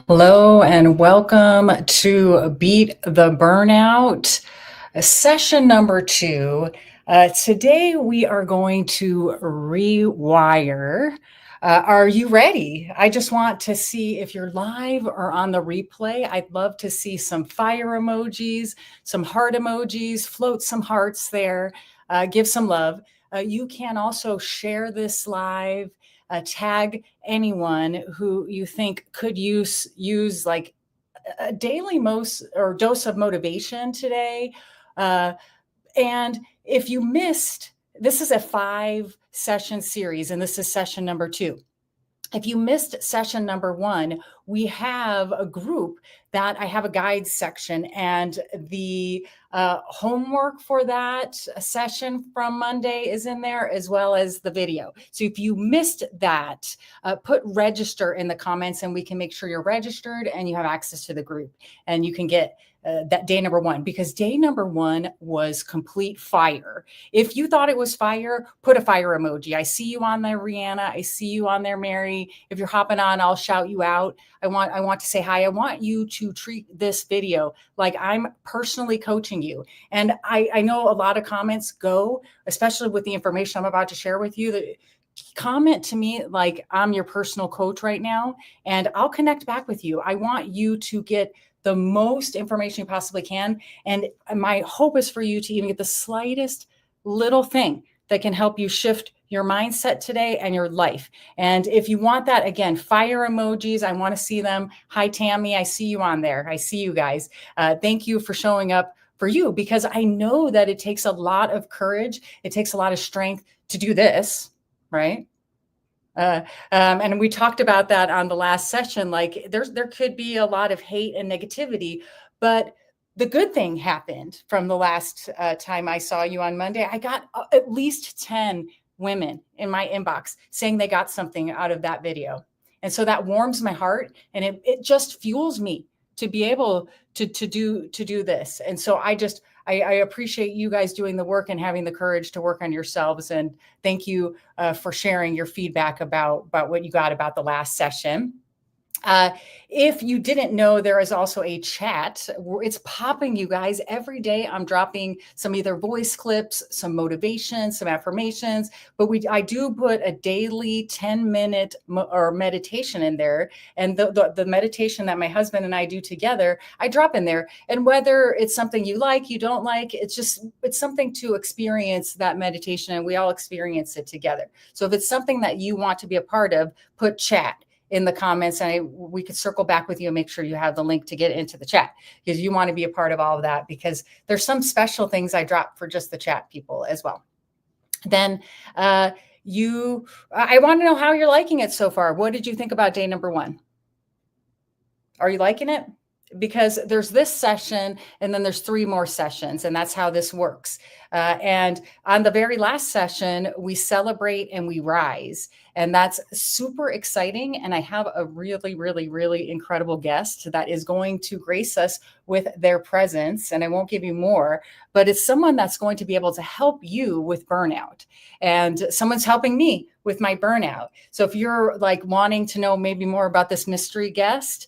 Hello and welcome to Beat the Burnout, session number 2. Today we are going to rewire. Are you ready? I just want to see if you're live or on the replay. I'd love to see some fire emojis, some heart emojis, float some hearts there, give some love. You can also share this live, tag anyone who you think could use like a daily dose of motivation today. Uh, and if you missed, this is a 5-session series, and this is session number 2. If you missed session number 1, we have a group that I have a guides section, and the homework for that session from Monday is in there, as well as the video. So if you missed that, put register in the comments and we can make sure you're registered and you have access to the group and you can get that day number 1, because day number 1 was complete fire. If you thought it was fire, put a fire emoji. I see you on there, Rihanna. I see you on there, Mary. If you're hopping on, I'll shout you out. I want to say hi. I want you to treat this video like I'm personally coaching you. And I know a lot of comments go, especially with the information I'm about to share with you, that comment to me like I'm your personal coach right now, and I'll connect back with you. I want you to get the most information you possibly can. And my hope is for you to even get the slightest little thing that can help you shift your mindset today and your life. And if you want that, again, fire emojis, I want to see them. Hi, Tammy. I see you on there. I see you guys. Thank you for showing up for you, because I know that it takes a lot of courage. It takes a lot of strength to do this, right? And we talked about that on the last session. Like there could be a lot of hate and negativity, but the good thing happened from the last time I saw you on Monday. I got at least 10 women in my inbox saying they got something out of that video. And so that warms my heart, and it just fuels me to be able to do this. And so I appreciate you guys doing the work and having the courage to work on yourselves. And thank you for sharing your feedback about what you got about the last session. If you didn't know, there is also a chat. It's popping, you guys. Every day I'm dropping some either voice clips, some motivation, some affirmations, but I do put a daily 10-minute meditation in there. And the meditation that my husband and I do together, I drop in there. And whether it's something you like, you don't like, it's something to experience that meditation, and we all experience it together. So if it's something that you want to be a part of, put chat in the comments, and we could circle back with you and make sure you have the link to get into the chat, because you want to be a part of all of that, because there's some special things I drop for just the chat people as well. Then I want to know how you're liking it so far. What did you think about day number 1? Are you liking it? Because there's this session and then there's 3 more sessions, and that's how this works. And on the very last session, we celebrate and we rise, and that's super exciting. And I have a really, really, really incredible guest that is going to grace us with their presence. And I won't give you more, but it's someone that's going to be able to help you with burnout, and someone's helping me with my burnout. So if you're like wanting to know maybe more about this mystery guest,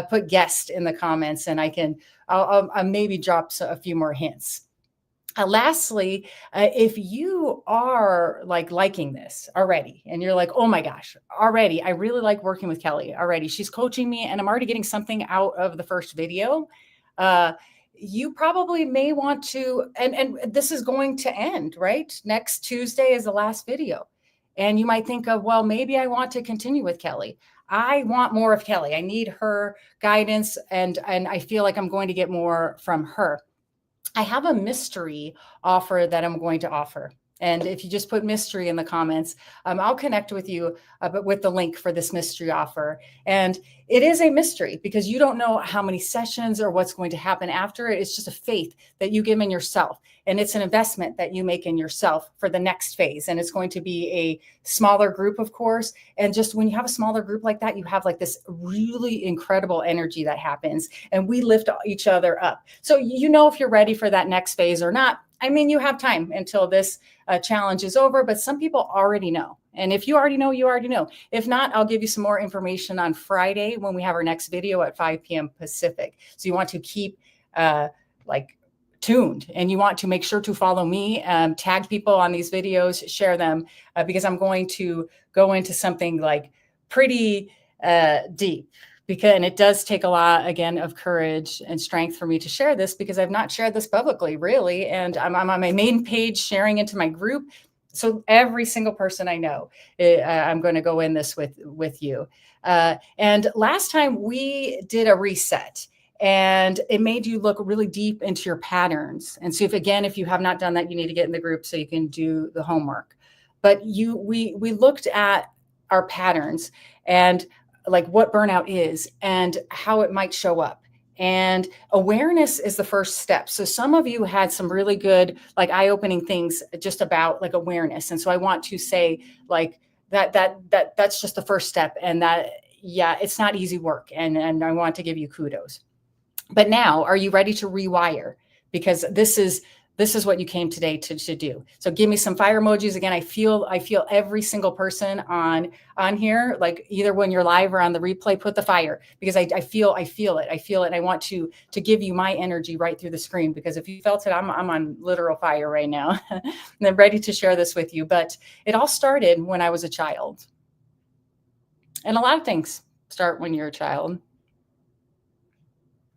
put guest in the comments, and I'll maybe drop a few more hints. Lastly, if you are liking this already, and you're like, oh my gosh, already, I really like working with Kelly already. She's coaching me and I'm already getting something out of the first video. You probably may want to, and this is going to end, right? Next Tuesday is the last video. And you might think of, well, maybe I want to continue with Kelly. I want more of Kelly. I need her guidance, and I feel like I'm going to get more from her. I have a mystery offer that I'm going to offer. And if you just put mystery in the comments, I'll connect with you with the link for this mystery offer. And it is a mystery because you don't know how many sessions or what's going to happen after it. It's just a faith that you give in yourself. And it's an investment that you make in yourself for the next phase. And it's going to be a smaller group, of course. And just when you have a smaller group like that, you have like this really incredible energy that happens, and we lift each other up. So you know if you're ready for that next phase or not. I mean, you have time until this challenge is over, but some people already know. And if you already know, you already know. If not, I'll give you some more information on Friday when we have our next video at 5 p.m. Pacific. So you want to keep like tuned, and you want to make sure to follow me, tag people on these videos, share them, because I'm going to go into something like pretty deep. Because, and it does take a lot, again, of courage and strength for me to share this, because I've not shared this publicly, really. And I'm on my main page sharing into my group. So every single person I know, I'm going to go in this with you. And last time we did a reset, and it made you look really deep into your patterns. And so if you have not done that, you need to get in the group so you can do the homework. But we looked at our patterns and like what burnout is and how it might show up. And awareness is the first step. So some of you had some really good, like eye-opening things just about like awareness. And so I want to say like that's just the first step. And that, yeah, it's not easy work. And I want to give you kudos. But now, are you ready to rewire? Because this is what you came today to do. So give me some fire emojis. Again, I feel every single person on here, like either when you're live or on the replay, put the fire, because I feel it. And I want to give you my energy right through the screen, because if you felt it, I'm on literal fire right now. And I'm ready to share this with you. But it all started when I was a child. And a lot of things start when you're a child.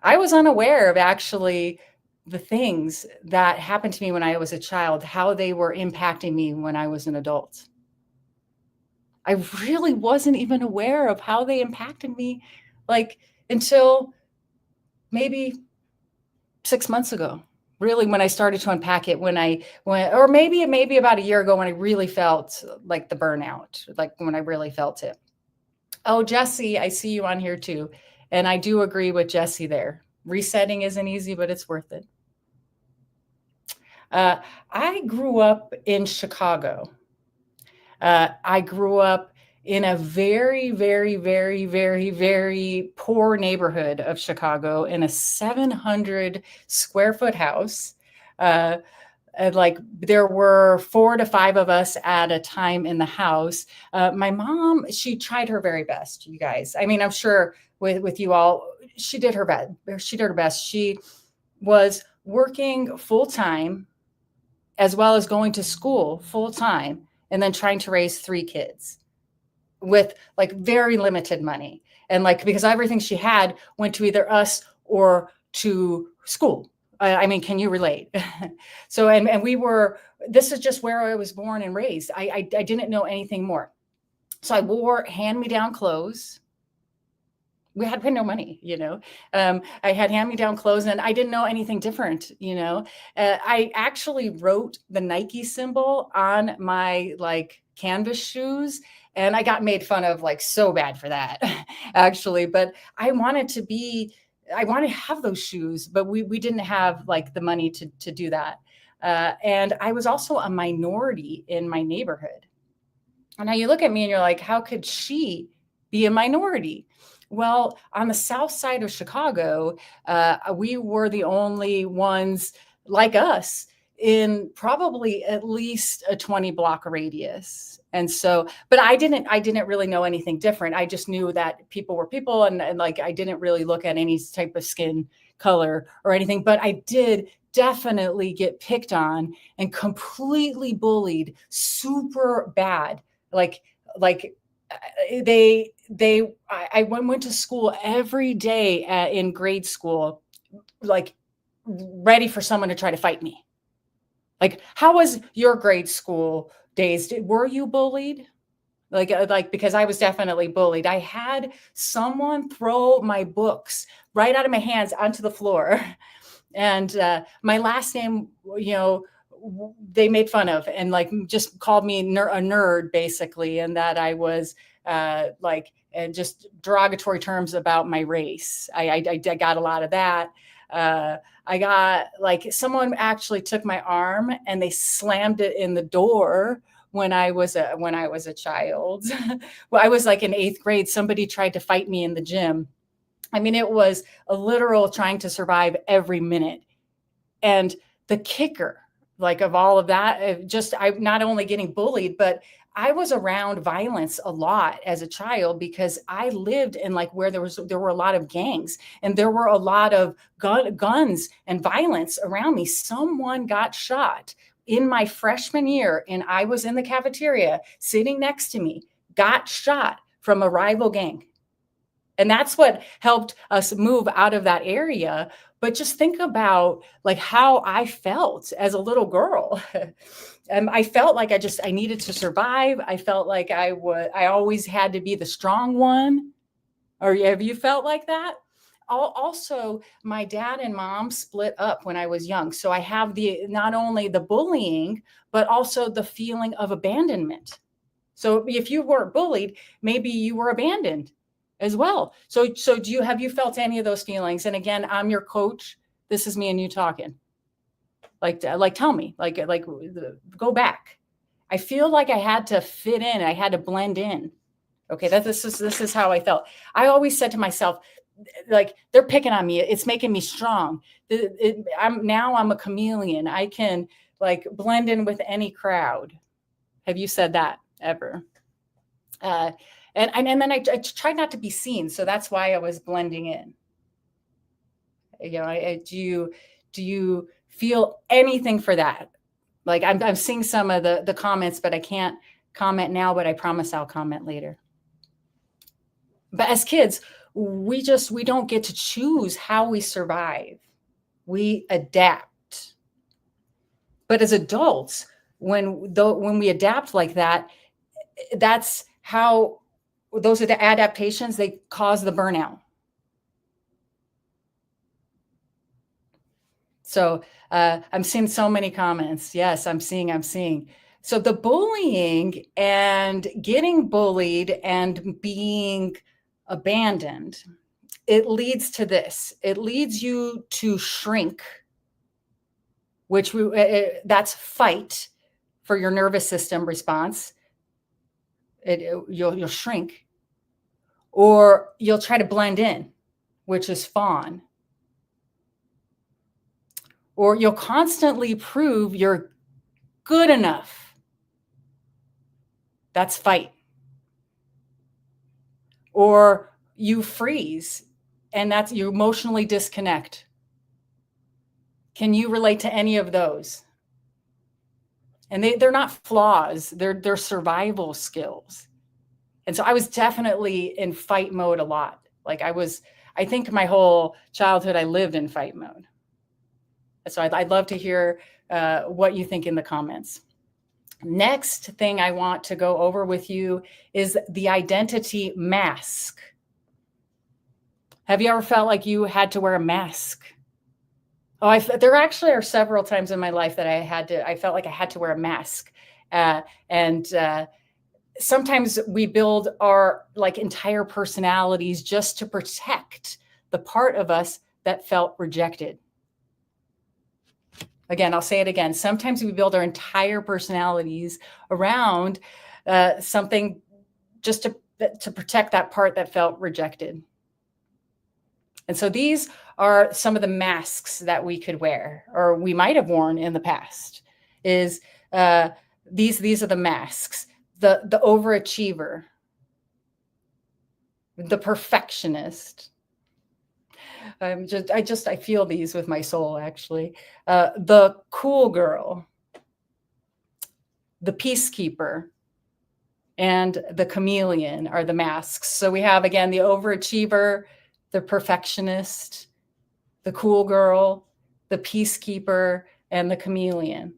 I was unaware of actually the things that happened to me when I was a child, how they were impacting me when I was an adult. I really wasn't even aware of how they impacted me, like until maybe 6 months ago, really, when I started to unpack it, or maybe about a year ago, when I really felt like the burnout, like when I really felt it. Oh, Jesse, I see you on here too. And I do agree with Jesse there. Resetting isn't easy, but it's worth it. I grew up in Chicago. I grew up in a very, very, very, very, very poor neighborhood of Chicago, in a 700 square foot house. And like there were 4 to 5 of us at a time in the house. My mom, she tried her very best, you guys. I mean, I'm sure with you all, she did her best. She did her best. She was working full time, as well as going to school full time, and then trying to raise 3 kids with like very limited money. And like, because everything she had went to either us or to school. I mean, can you relate? So, and this is just where I was born and raised. I didn't know anything more. So I wore hand-me-down clothes. We had no money, I had hand-me-down clothes, and I didn't know anything different, I actually wrote the Nike symbol on my like canvas shoes, and I got made fun of like so bad for that, actually. But I wanted to have those shoes, but we didn't have like the money to do that. And I was also a minority in my neighborhood. And now you look at me and you're like, how could she be a minority? Well, on the south side of Chicago, we were the only ones like us in probably at least a 20 block radius. And so, but I didn't really know anything different. I just knew that people were people, and like, I didn't really look at any type of skin color or anything, but I did definitely get picked on and completely bullied super bad. Like I went to school every day in grade school, like ready for someone to try to fight me. Like, how was your grade school days? Were you bullied? Like, because I was definitely bullied. I had someone throw my books right out of my hands onto the floor. And my last name, they made fun of, and like just called me a nerd, basically, and that I was and just derogatory terms about my race. I got a lot of that. I got like, someone actually took my arm and they slammed it in the door when I was a child. Well, I was like in 8th grade. Somebody tried to fight me in the gym. I mean, it was a literal trying to survive every minute. And the kicker, like, of all of that, I'm not only getting bullied, but I was around violence a lot as a child because I lived in like where there were a lot of gangs and there were a lot of guns and violence around me. Someone got shot in my freshman year, and I was in the cafeteria sitting next to me, got shot from a rival gang. And that's what helped us move out of that area. But just think about like how I felt as a little girl. I felt like I needed to survive. I felt like I always had to be the strong one. Or have you felt like that? Also, my dad and mom split up when I was young. So I have not only the bullying, but also the feeling of abandonment. So if you weren't bullied, maybe you were abandoned as well. So have you felt any of those feelings? And again, I'm your coach. This is me and you talking. Like tell me, go back. I feel like I had to fit in. I had to blend in. Okay, this is how I felt. I always said to myself, like, they're picking on me. It's making me strong. I'm a chameleon. I can like blend in with any crowd. Have you said that ever? And then I tried not to be seen, so that's why I was blending in. You know, do you feel anything for that? Like I'm seeing some of the comments, but I can't comment now. But I promise I'll comment later. But as kids, we don't get to choose how we survive. We adapt. But as adults, when we adapt like that, that's how those are the adaptations, they cause the burnout. So I'm seeing so many comments. Yes, I'm seeing. So the bullying and getting bullied and being abandoned, it leads to this. It leads you to shrink, which that's fight for your nervous system response. You'll shrink, or you'll try to blend in, which is fawn. Or you'll constantly prove you're good enough. That's fight. Or you freeze, and that's you emotionally disconnect. Can you relate to any of those? And they're not flaws, they're survival skills. And so I was definitely in fight mode a lot. Like I think my whole childhood I lived in fight mode. So I'd love to hear what you think in the comments. Next thing I want to go over with you is the identity mask. Have you ever felt like you had to wear a mask? Oh, there actually are several times in my life that I felt like I had to wear a mask. And sometimes we build our like entire personalities just to protect the part of us that felt rejected. Again, I'll say it again. Sometimes we build our entire personalities around something just to protect that part that felt rejected. And so these are some of the masks that we could wear, or we might have worn in the past. These are the masks: the overachiever, the perfectionist. I feel these with my soul, actually. The cool girl, the peacekeeper, and the chameleon are the masks. So we have, again, the overachiever, the perfectionist, the cool girl, the peacekeeper, and the chameleon.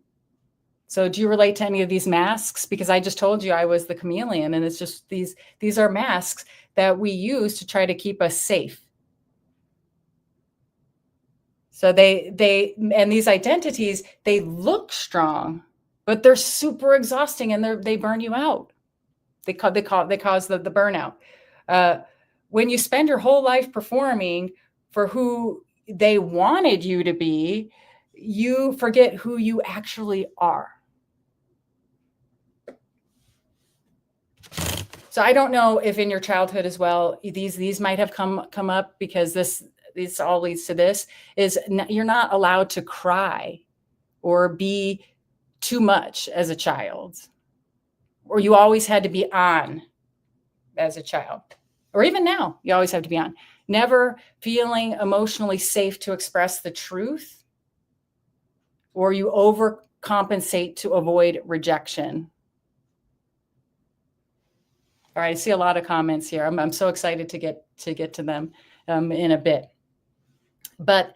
So do you relate to any of these masks? Because I just told you I was the chameleon, and it's just these are masks that we use to try to keep us safe. So and these identities, they look strong, but they're super exhausting, and they burn you out. They cause the burnout. When you spend your whole life performing for who they wanted you to be, you forget who you actually are. So I don't know if in your childhood as well, these might have come up, because this all leads to this, is you're not allowed to cry or be too much as a child. or you always had to be on as a child, or even now, you always have to be on. Never feeling emotionally safe to express the truth, or you overcompensate to avoid rejection. All right, I see a lot of comments here. I'm so excited to get to them in a bit. But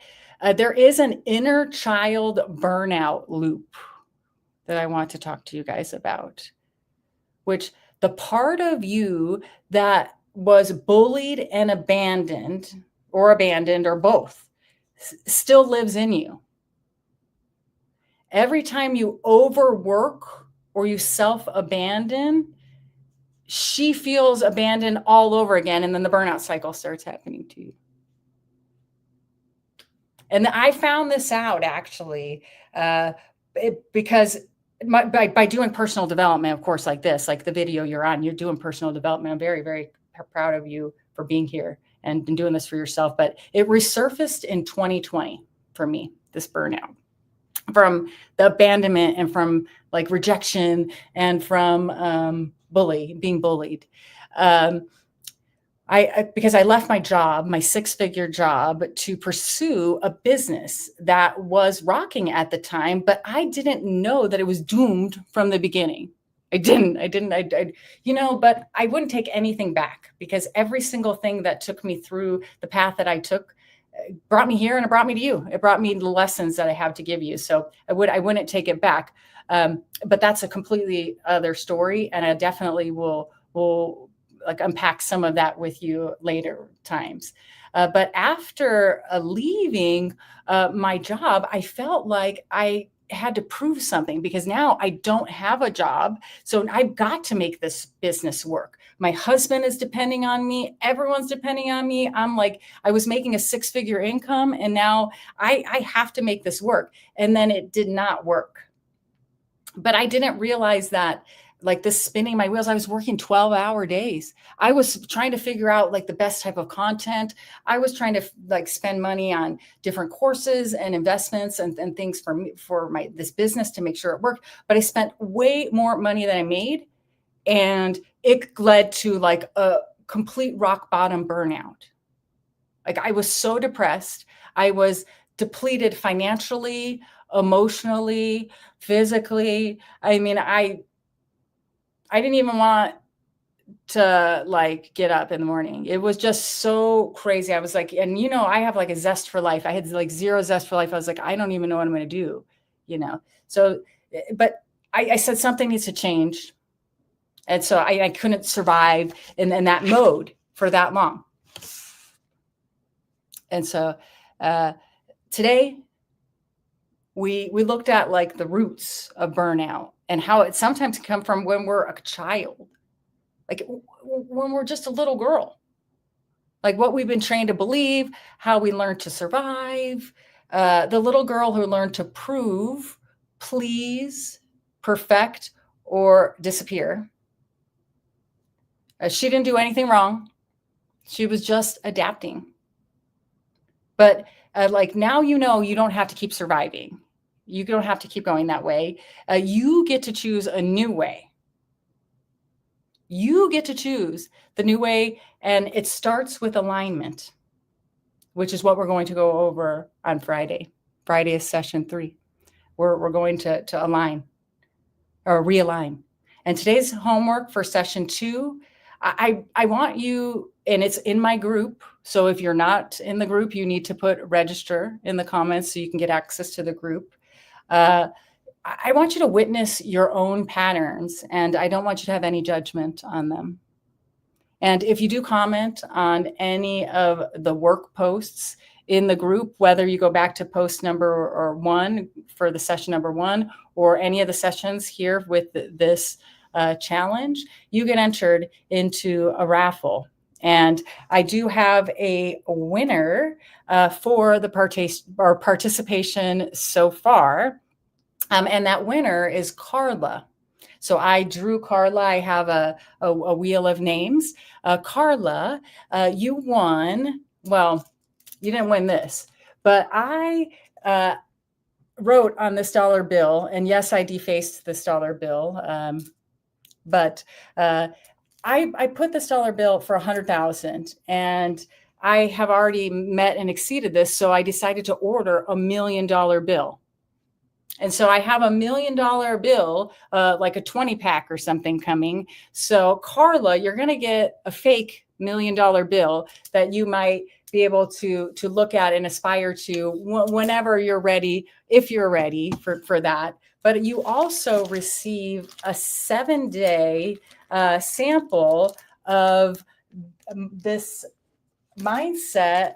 there is an inner child burnout loop that I want to talk to you guys about, which the part of you that was bullied and abandoned or both still lives in you. Every time you overwork or you self-abandon, she feels abandoned all over again, and then the burnout cycle starts happening to you. And I found this out actually because by doing personal development, of course, like this, like the video you're on, you're doing personal development. I'm very, very proud of you for being here and doing this for yourself. But it resurfaced in 2020 for me, this burnout, from the abandonment and from like rejection and from being bullied. Because I left my job, my 6-figure job, to pursue a business that was rocking at the time, but I didn't know that it was doomed from the beginning. I didn't, but I wouldn't take anything back, because every single thing that took me through the path that I took brought me here, and it brought me to you. It brought me the lessons that I have to give you. So I wouldn't take it back. But that's a completely other story. And I definitely will like unpack some of that with you later times. But after leaving my job, I felt like I had to prove something, because now I don't have a job. So I've got to make this business work. My husband is depending on me. Everyone's depending on me. I'm like, I was making a 6-figure income, and now I have to make this work. And then it did not work. But I didn't realize that, like, this spinning my wheels, I was working 12-hour days. I was trying to figure out like the best type of content. I was trying to like spend money on different courses and investments and things for this business to make sure it worked. But I spent way more money than I made. And it led to like a complete rock bottom burnout. Like, I was so depressed. I was depleted financially, emotionally, physically. I mean, I didn't even want to like get up in the morning. It was just so crazy. I was like, and I have like a zest for life. I had like zero zest for life. I was like, I don't even know what I'm going to do, So, but I said something needs to change. And so I couldn't survive in that mode for that long. And so today we looked at like the roots of burnout and how it sometimes come from when we're a child, like when we're just a little girl, like what we've been trained to believe, how we learned to survive. The little girl who learned to prove, please, perfect, or disappear. She didn't do anything wrong. She was just adapting. But like now, you don't have to keep surviving. You don't have to keep going that way. You get to choose a new way. You get to choose the new way. And it starts with alignment, which is what we're going to go over on Friday. Friday is session 3. We're going to align or realign. And today's homework for session 2, I want you, and it's in my group. So if you're not in the group, you need to put register in the comments so you can get access to the group. I want you to witness your own patterns, and I don't want you to have any judgment on them. And if you do comment on any of the work posts in the group, whether you go back to post number 1 for the session number 1, or any of the sessions here with this challenge, you get entered into a raffle. And I do have a winner for the participation so far. And that winner is Carla. So I drew Carla. I have a wheel of names. Carla, you won. Well, you didn't win this, but I wrote on this dollar bill, and yes, I defaced this dollar bill. But I put this dollar bill for 100,000, and I have already met and exceeded this. So I decided to order $1 million bill. And so I have $1 million bill, like a 20 pack or something coming. So Carla, you're going to get a fake $1 million bill that you might be able to look at and aspire to whenever you're ready, if you're ready for that. But you also receive a 7-day sample of this mindset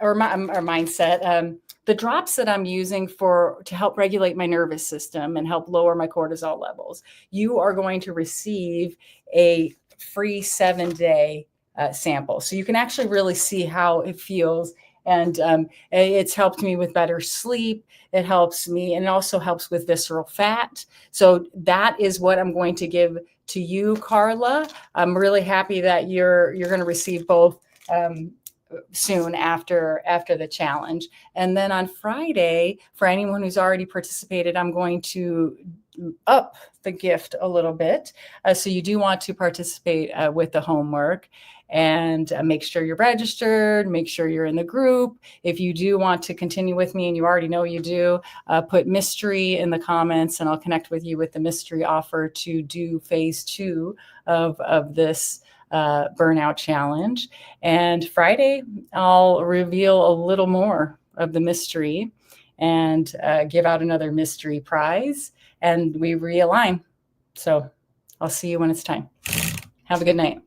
the drops that I'm using to help regulate my nervous system and help lower my cortisol levels. You are going to receive a free 7-day sample, so you can actually really see how it feels. And it's helped me with better sleep. It helps me, and it also helps with visceral fat. So that is what I'm going to give to you, Carla. I'm really happy that you're going to receive both soon after the challenge. And then on Friday, for anyone who's already participated, I'm going to up the gift a little bit. So you do want to participate with the homework, and make sure you're registered, make sure you're in the group. If you do want to continue with me, and you already know you do, put mystery in the comments, and I'll connect with you with the mystery offer to do phase 2 of this burnout challenge. And Friday, I'll reveal a little more of the mystery and give out another mystery prize, and we realign. So I'll see you when it's time. Have a good night.